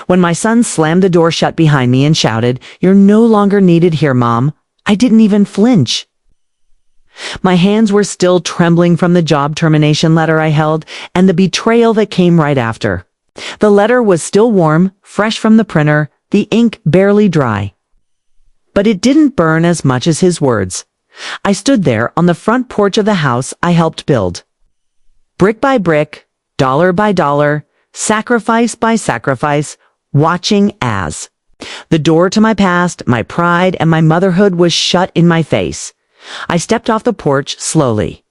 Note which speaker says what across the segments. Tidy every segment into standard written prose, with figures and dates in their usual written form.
Speaker 1: When my son slammed the door shut behind me and shouted, "You're no longer needed here, Mom," I didn't even flinch. My hands were still trembling from the job termination letter I held and the betrayal that came right after. The letter was still warm, fresh from the printer, the ink barely dry. But it didn't burn as much as his words. I stood there on the front porch of the house I helped build. Brick by brick, dollar by dollar, sacrifice by sacrifice, watching as the door to my past, my pride, and my motherhood was shut in my face. I stepped off the porch slowly,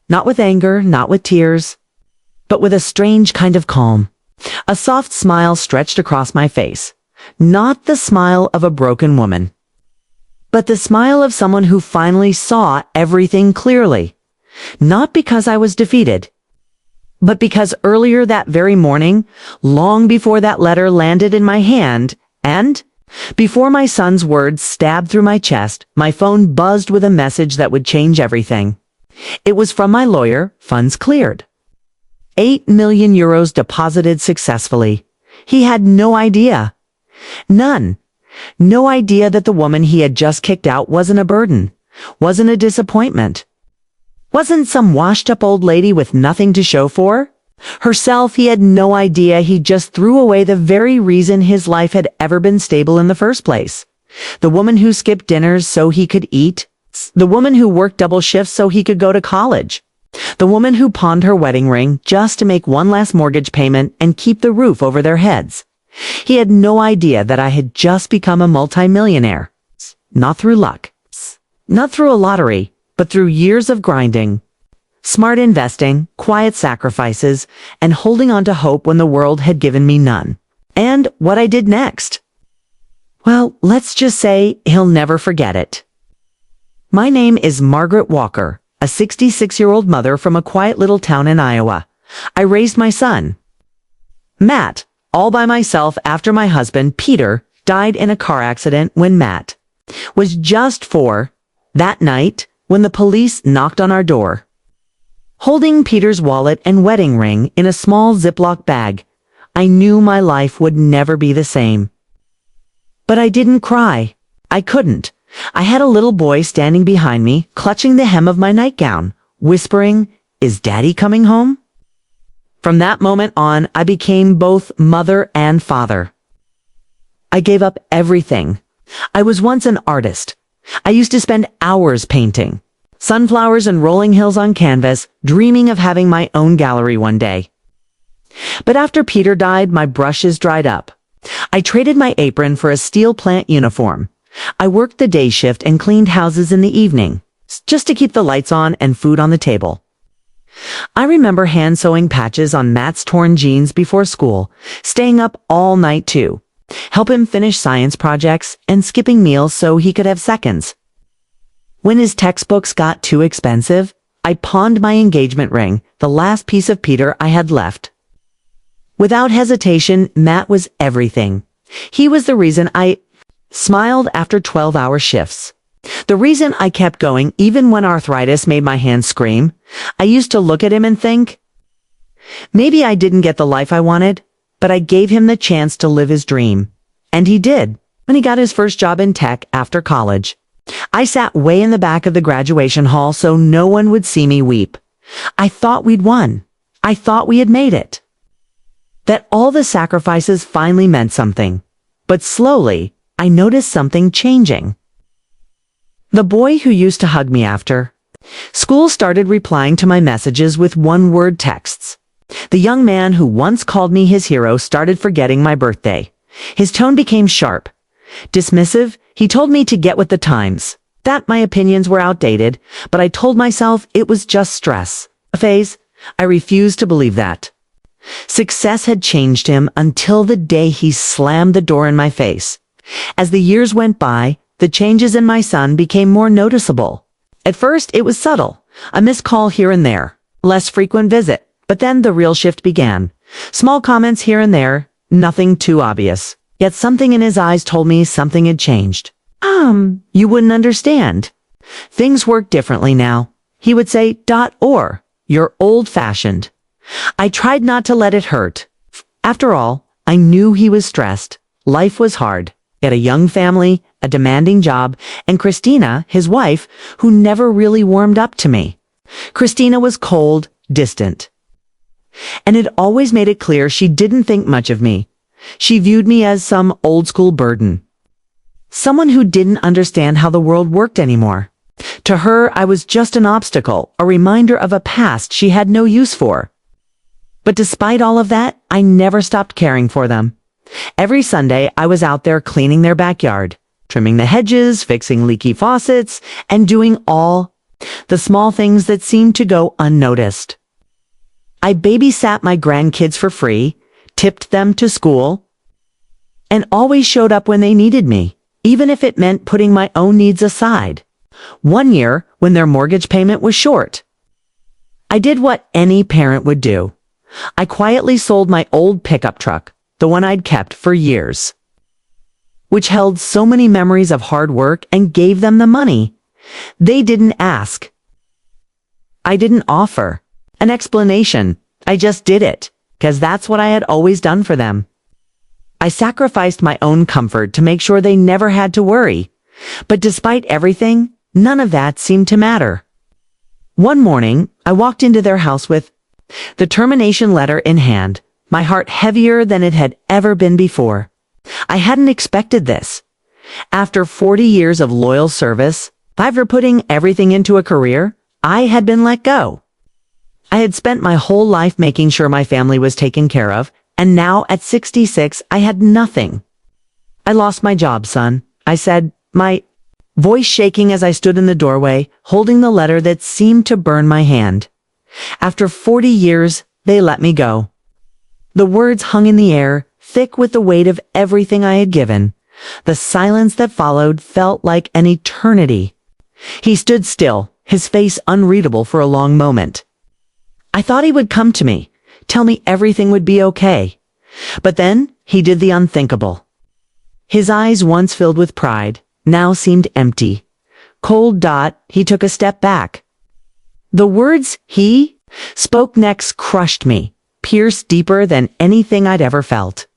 Speaker 1: not with anger, not with tears, but with a strange kind of calm. A soft smile stretched across my face, not the smile of a broken woman, but the smile of someone who finally saw everything clearly. Not because I was defeated, but because earlier that very morning, long before that letter landed in my hand, and before my son's words stabbed through my chest, my phone buzzed with a message that would change everything. It was from my lawyer, funds cleared. 8 million euros deposited successfully. He had no idea. None. No idea that the woman he had just kicked out wasn't a burden, wasn't a disappointment, wasn't some washed-up old lady with nothing to show for. Herself, he had no idea he just threw away the very reason his life had ever been stable in the first place. The woman who skipped dinners so he could eat. The woman who worked double shifts so he could go to college. The woman who pawned her wedding ring just to make one last mortgage payment and keep the roof over their heads. He had no idea that I had just become a multimillionaire. Not through luck. Not through a lottery, but through years of grinding. Smart investing, quiet sacrifices, and holding on to hope when the world had given me none. And what I did next? Well, let's just say he'll never forget it. My name is Margaret Walker, a 66-year-old mother from a quiet little town in Iowa. I raised my son, Matt, all by myself after my husband, Peter, died in a car accident when Matt was just 4, that night when the police knocked on our door. Holding Peter's wallet and wedding ring in a small Ziploc bag, I knew my life would never be the same. But I didn't cry. I couldn't. I had a little boy standing behind me, clutching the hem of my nightgown, whispering, "Is Daddy coming home?" From that moment on, I became both mother and father. I gave up everything. I was once an artist. I used to spend hours painting sunflowers and rolling hills on canvas, dreaming of having my own gallery one day. But after Peter died, my brushes dried up. I traded my apron for a steel plant uniform. I worked the day shift and cleaned houses in the evening, just to keep the lights on and food on the table. I remember hand sewing patches on Matt's torn jeans before school, staying up all night too, help him finish science projects, and skipping meals so he could have seconds. When his textbooks got too expensive, I pawned my engagement ring, the last piece of Peter I had left. Without hesitation, Matt was everything. He was the reason I smiled after 12-hour shifts. The reason I kept going even when arthritis made my hands scream. I used to look at him and think, maybe I didn't get the life I wanted, but I gave him the chance to live his dream. And he did, when he got his first job in tech after college. I sat way in the back of the graduation hall so no one would see me weep. I thought we'd won. I thought we had made it. That all the sacrifices finally meant something. But slowly, I noticed something changing. The boy who used to hug me after school started replying to my messages with one-word texts. The young man who once called me his hero started forgetting my birthday. His tone became sharp. Dismissive, he told me to get with the times, that my opinions were outdated, but I told myself it was just stress, a phase. I refused to believe that. Success had changed him until the day he slammed the door in my face. As the years went by, the changes in my son became more noticeable. At first, it was subtle, a missed call here and there, less frequent visit, but then the real shift began. Small comments here and there, nothing too obvious. Yet something in his eyes told me something had changed. You wouldn't understand. Things work differently now. He would say, "Or, you're old-fashioned." I tried not to let it hurt. After all, I knew he was stressed. Life was hard. He had a young family, a demanding job, and Christina, his wife, who never really warmed up to me. Christina was cold, distant. And it always made it clear she didn't think much of me. She viewed me as some old-school burden. Someone who didn't understand how the world worked anymore. To her, I was just an obstacle, a reminder of a past she had no use for. But despite all of that, I never stopped caring for them. Every Sunday, I was out there cleaning their backyard, trimming the hedges, fixing leaky faucets, and doing all the small things that seemed to go unnoticed. I babysat my grandkids for free, tipped them to school, and always showed up when they needed me, even if it meant putting my own needs aside. One year, when their mortgage payment was short, I did what any parent would do. I quietly sold my old pickup truck, the one I'd kept for years, which held so many memories of hard work, and gave them the money. They didn't ask. I didn't offer an explanation. I just did it, because that's what I had always done for them. I sacrificed my own comfort to make sure they never had to worry. But despite everything, none of that seemed to matter. One morning, I walked into their house with the termination letter in hand, my heart heavier than it had ever been before. I hadn't expected this. After 40 years of loyal service, after putting everything into a career, I had been let go. I had spent my whole life making sure my family was taken care of, and now at 66, I had nothing. I lost my job, son, I said, my voice shaking as I stood in the doorway, holding the letter that seemed to burn my hand. After 40 years, they let me go. The words hung in the air, thick with the weight of everything I had given. The silence that followed felt like an eternity. He stood still, his face unreadable for a long moment. I thought he would come to me, tell me everything would be okay. But then, he did the unthinkable. His eyes, once filled with pride, now seemed empty. Cold. He took a step back. The words he spoke next crushed me, pierced deeper than anything I'd ever felt.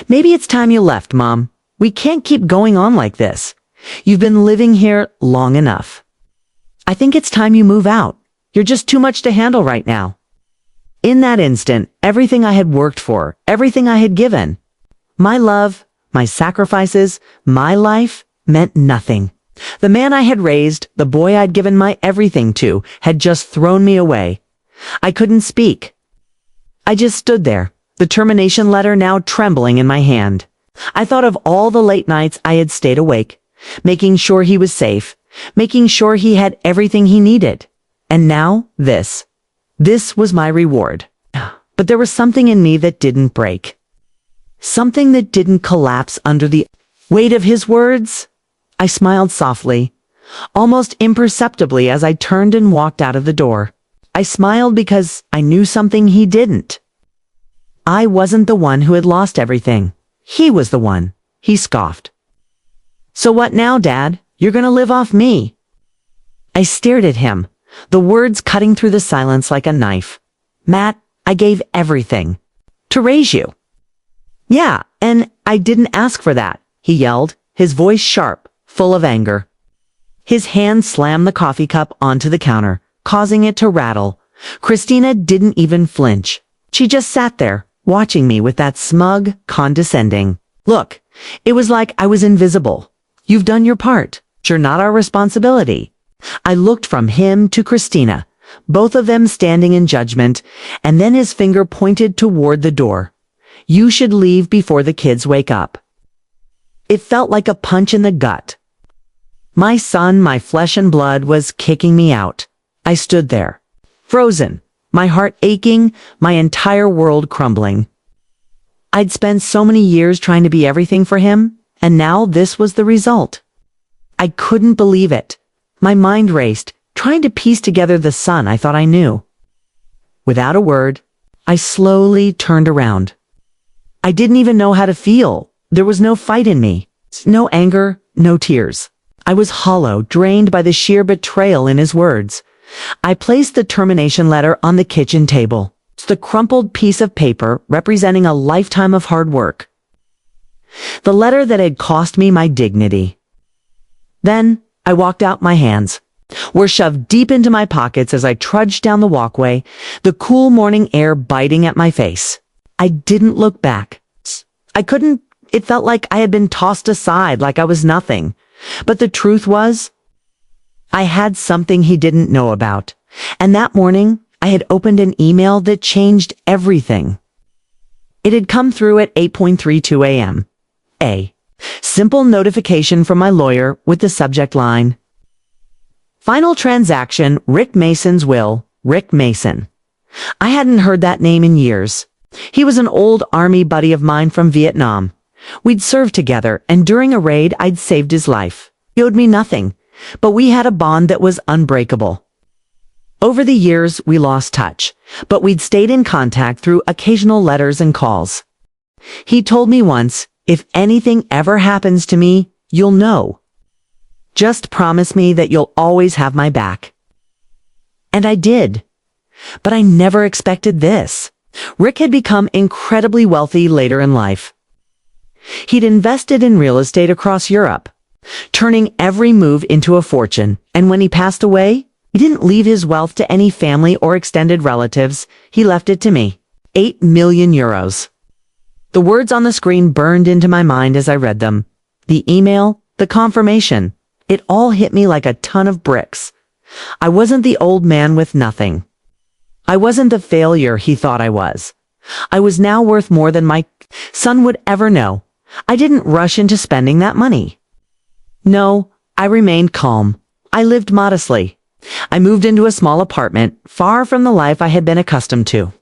Speaker 1: Maybe it's time you left, Mom. We can't keep going on like this. You've been living here long enough. I think it's time you move out. You're just too much to handle right now. In that instant, everything I had worked for, everything I had given, my love, my sacrifices, my life, meant nothing. The man I had raised, the boy I'd given my everything to, had just thrown me away. I couldn't speak. I just stood there, the termination letter now trembling in my hand. I thought of all the late nights I had stayed awake, making sure he was safe, making sure he had everything he needed. And now, this. This was my reward. But there was something in me that didn't break. Something that didn't collapse under the weight of his words. I smiled softly, almost imperceptibly as I turned and walked out of the door. I smiled because I knew something he didn't. I wasn't the one who had lost everything. He was the one. He scoffed. So what now, Dad? You're gonna live off me. I stared at him, the words cutting through the silence like a knife. Matt, I gave everything to raise you. Yeah, and I didn't ask for that, he yelled, his voice sharp, full of anger. His hand slammed the coffee cup onto the counter, causing it to rattle. Christina didn't even flinch. She just sat there, watching me with that smug, condescending look. It was like I was invisible. You've done your part. You're not our responsibility. I looked from him to Christina, both of them standing in judgment, and then his finger pointed toward the door. You should leave before the kids wake up. It felt like a punch in the gut. My son, my flesh and blood, was kicking me out. I stood there, frozen, my heart aching, my entire world crumbling. I'd spent so many years trying to be everything for him, and now this was the result. I couldn't believe it. My mind raced, trying to piece together the son I thought I knew. Without a word, I slowly turned around. I didn't even know how to feel. There was no fight in me, no anger, no tears. I was hollow, drained by the sheer betrayal in his words. I placed the termination letter on the kitchen table, the crumpled piece of paper representing a lifetime of hard work. The letter that had cost me my dignity. Then I walked out. My hands were shoved deep into my pockets as I trudged down the walkway, the cool morning air biting at my face. I didn't look back. I couldn't. It felt like I had been tossed aside, like I was nothing. But the truth was, I had something he didn't know about. And that morning, I had opened an email that changed everything. It had come through at 8:32 a.m. A simple notification from my lawyer with the subject line: Final transaction, Rick Mason's will, Rick Mason. I hadn't heard that name in years. He was an old army buddy of mine from Vietnam. We'd served together, and during a raid, I'd saved his life. He owed me nothing, but we had a bond that was unbreakable. Over the years, we lost touch, but we'd stayed in contact through occasional letters and calls. He told me once, if anything ever happens to me, you'll know. Just promise me that you'll always have my back. And I did. But I never expected this. Rick had become incredibly wealthy later in life. He'd invested in real estate across Europe, turning every move into a fortune, and when he passed away, he didn't leave his wealth to any family or extended relatives. He left it to me. 8 million euros. The words on the screen burned into my mind as I read them. The email, the confirmation. It all hit me like a ton of bricks. I wasn't the old man with nothing. I wasn't the failure he thought I was. I was now worth more than my son would ever know. I didn't rush into spending that money. No, I remained calm. I lived modestly. I moved into a small apartment, far from the life I had been accustomed to.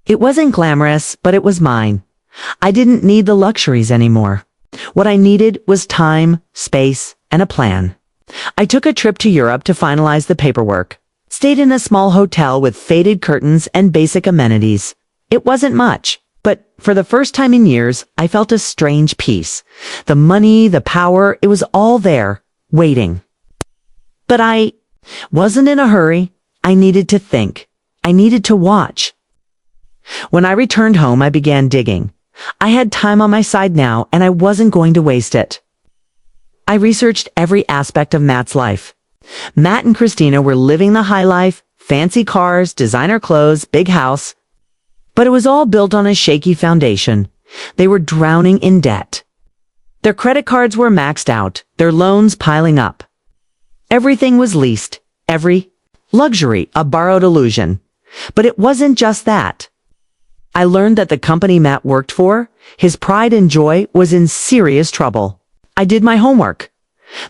Speaker 1: It wasn't glamorous, but it was mine. I didn't need the luxuries anymore. What I needed was time, space, and a plan. I took a trip to Europe to finalize the paperwork. Stayed in a small hotel with faded curtains and basic amenities. It wasn't much, but for the first time in years, I felt a strange peace. The money, the power, it was all there, waiting. But I wasn't in a hurry. I needed to think. I needed to watch. When I returned home, I began digging. I had time on my side now, and I wasn't going to waste it. I researched every aspect of Matt's life. Matt and Christina were living the high life, fancy cars, designer clothes, big house. But it was all built on a shaky foundation. They were drowning in debt. Their credit cards were maxed out, their loans piling up. Everything was leased, every luxury, a borrowed illusion. But it wasn't just that. I learned that the company Matt worked for, his pride and joy, was in serious trouble. I did my homework.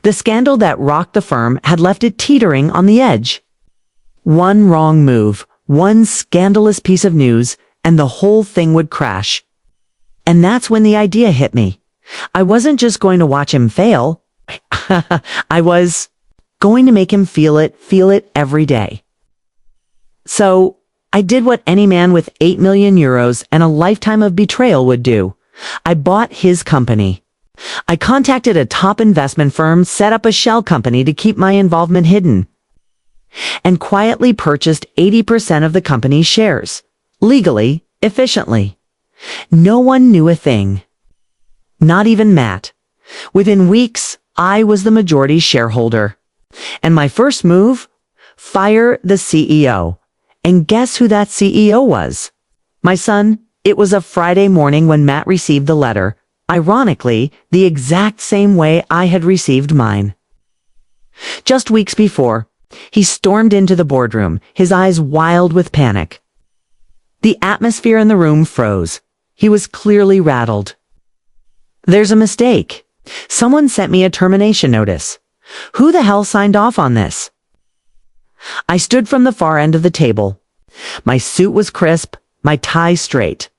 Speaker 1: The scandal that rocked the firm had left it teetering on the edge. One wrong move, one scandalous piece of news, and the whole thing would crash. And that's when the idea hit me. I wasn't just going to watch him fail. I was going to make him feel it every day. So I did what any man with 8 million euros and a lifetime of betrayal would do. I bought his company. I contacted a top investment firm, set up a shell company to keep my involvement hidden, and quietly purchased 80% of the company's shares. Legally, efficiently. No one knew a thing. Not even Matt. Within weeks, I was the majority shareholder. And my first move? Fire the CEO. And guess who that CEO was? My son. It was a Friday morning when Matt received the letter. Ironically, the exact same way I had received mine. Just weeks before, he stormed into the boardroom, his eyes wild with panic. The atmosphere in the room froze. He was clearly rattled. There's a mistake. Someone sent me a termination notice. Who the hell signed off on this? I stood from the far end of the table. My suit was crisp, my tie straight.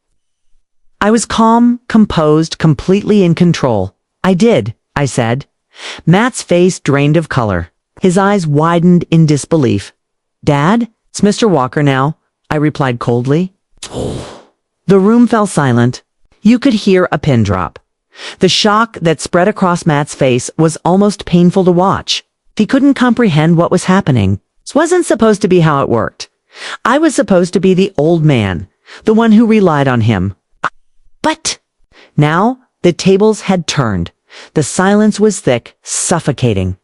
Speaker 1: I was calm, composed, completely in control. I said. Matt's face drained of color. His eyes widened in disbelief. Dad, it's Mr. Walker now, I replied coldly. The room fell silent. You could hear a pin drop. The shock that spread across Matt's face was almost painful to watch. He couldn't comprehend what was happening. This wasn't supposed to be how it worked. I was supposed to be the old man, the one who relied on him. But now the tables had turned. The silence was thick, suffocating.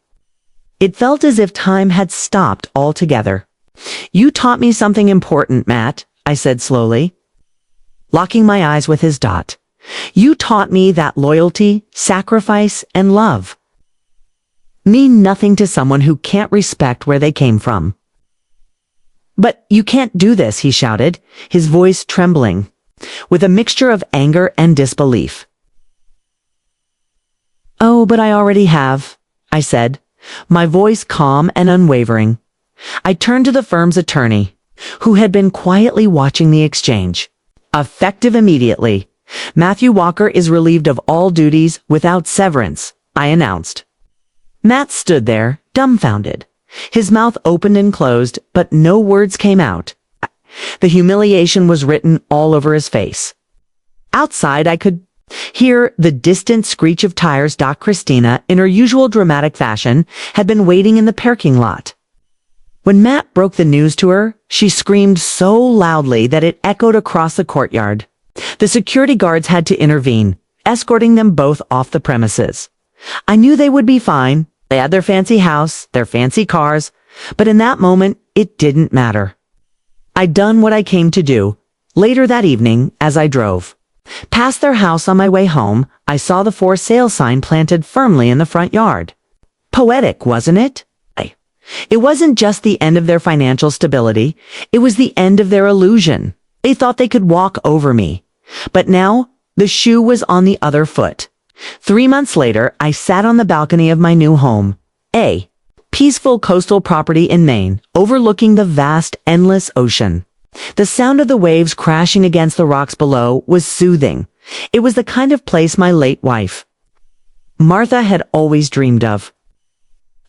Speaker 1: It felt as if time had stopped altogether. "You taught me something important, Matt," I said slowly, locking my eyes with his dot. "You taught me that loyalty, sacrifice, and love mean nothing to someone who can't respect where they came from." "But you can't do this," he shouted, his voice trembling with a mixture of anger and disbelief. "Oh, but I already have," I said, my voice calm and unwavering. I turned to the firm's attorney, who had been quietly watching the exchange. "Effective immediately. Matthew Walker is relieved of all duties without severance," I announced. Matt stood there, dumbfounded. His mouth opened and closed, but no words came out. The humiliation was written all over his face. Outside, I could hear the distant screech of tires. Christina, in her usual dramatic fashion, had been waiting in the parking lot. When Matt broke the news to her, she screamed so loudly that it echoed across the courtyard. The security guards had to intervene, escorting them both off the premises. I knew they would be fine. They had their fancy house, their fancy cars, but in that moment, it didn't matter. I'd done what I came to do. Later that evening, as I drove past their house on my way home, I saw the for sale sign planted firmly in the front yard. Poetic, wasn't it? It wasn't just the end of their financial stability, it was the end of their illusion. They thought they could walk over me. But now, the shoe was on the other foot. 3 months later, I sat on the balcony of my new home, a peaceful coastal property in Maine, overlooking the vast, endless ocean. The sound of the waves crashing against the rocks below was soothing. It was the kind of place my late wife, Martha, had always dreamed of.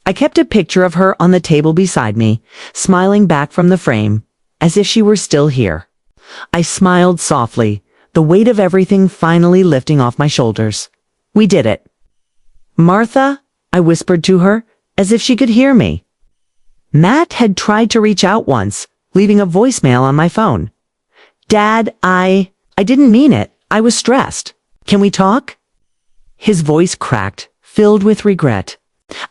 Speaker 1: I kept a picture of her on the table beside me, smiling back from the frame, as if she were still here. I smiled softly, the weight of everything finally lifting off my shoulders. We did it. "Martha," I whispered to her, as if she could hear me. Matt had tried to reach out once, leaving a voicemail on my phone. "Dad, I didn't mean it. I was stressed. Can we talk?" His voice cracked, filled with regret.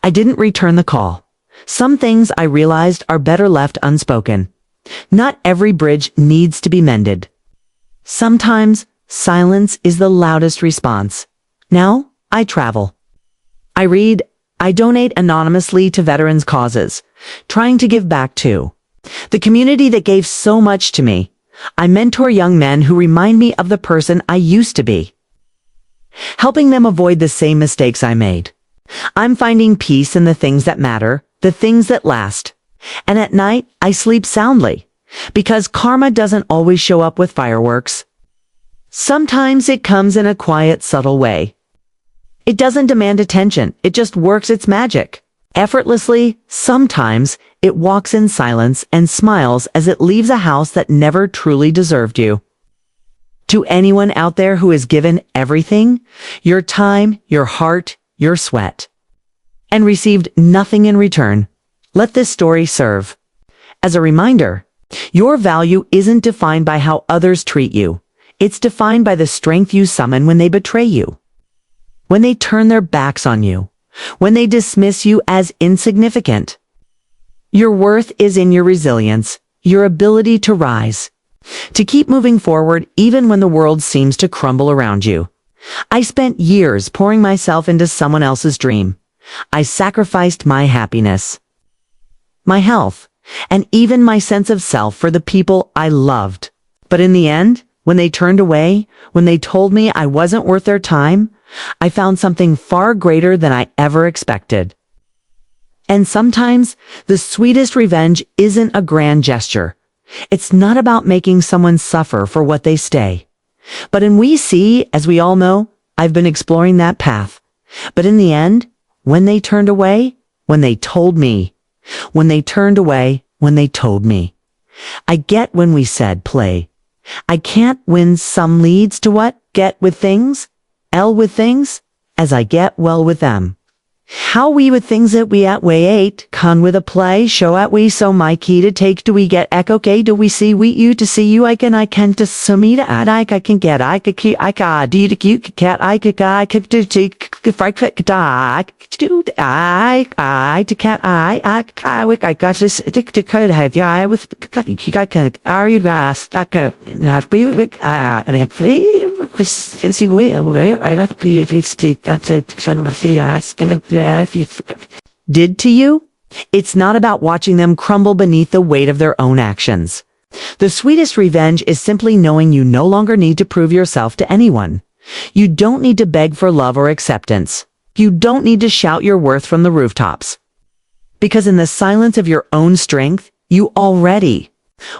Speaker 1: I didn't return the call. Some things, I realized, are better left unspoken. Not every bridge needs to be mended. Sometimes, silence is the loudest response. Now, I travel. I read, I donate anonymously to veterans' causes, trying to give back to the community that gave so much to me. I mentor young men who remind me of the person I used to be, helping them avoid the same mistakes I made. I'm finding peace in the things that matter, the things that last. And at night, I sleep soundly, because karma doesn't always show up with fireworks. Sometimes it comes in a quiet, subtle way. It doesn't demand attention, it just works its magic. Effortlessly, sometimes it walks in silence and smiles as it leaves a house that never truly deserved you. To anyone out there who has given everything, your time, your heart, your sweat, and received nothing in return, let this story serve as a reminder. Your value isn't defined by how others treat you. It's defined by the strength you summon when they betray you, when they turn their backs on you, when they dismiss you as insignificant. Your worth is in your resilience, your ability to rise, to keep moving forward even when the world seems to crumble around you. I spent years pouring myself into someone else's dream. I sacrificed my happiness, my health, and even my sense of self for the people I loved. But in the end, when they turned away, when they told me I wasn't worth their time, I found something far greater than I ever expected. And sometimes, the sweetest revenge isn't a grand gesture. It's not about making someone suffer for what they say. But in We See, as we all know, I've been exploring that path. But in the end, when they turned away, when they told me, when they turned away, when they told me, I get when we said play. I can't win some leads to what? Get with things? L with things? As I get well with them. How we with things that we at way 8, con with a play, show at we so my key to take, do we get echo, okay, do we see we you to see you, I can to so me to add, I can get, I could keep, I got, do to cute cat, I could do, if I could die, do, I, to cat, I got this, to could have, yeah, I with, you got, are you guys, that could, not be, and I play, since you will, I got to be, that's it, son of a ass, did to you? It's not about watching them crumble beneath the weight of their own actions. The sweetest revenge is simply knowing you no longer need to prove yourself to anyone. You don't need to beg for love or acceptance. You don't need to shout your worth from the rooftops. Because in the silence of your own strength, you already.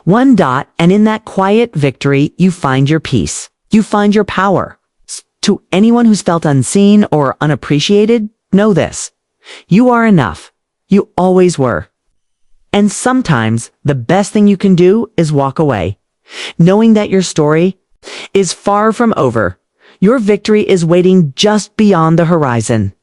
Speaker 1: And in that quiet victory, you find your peace. You find your power. To anyone who's felt unseen or unappreciated, know this. You are enough. You always were. And sometimes the best thing you can do is walk away, knowing that your story is far from over. Your victory is waiting just beyond the horizon.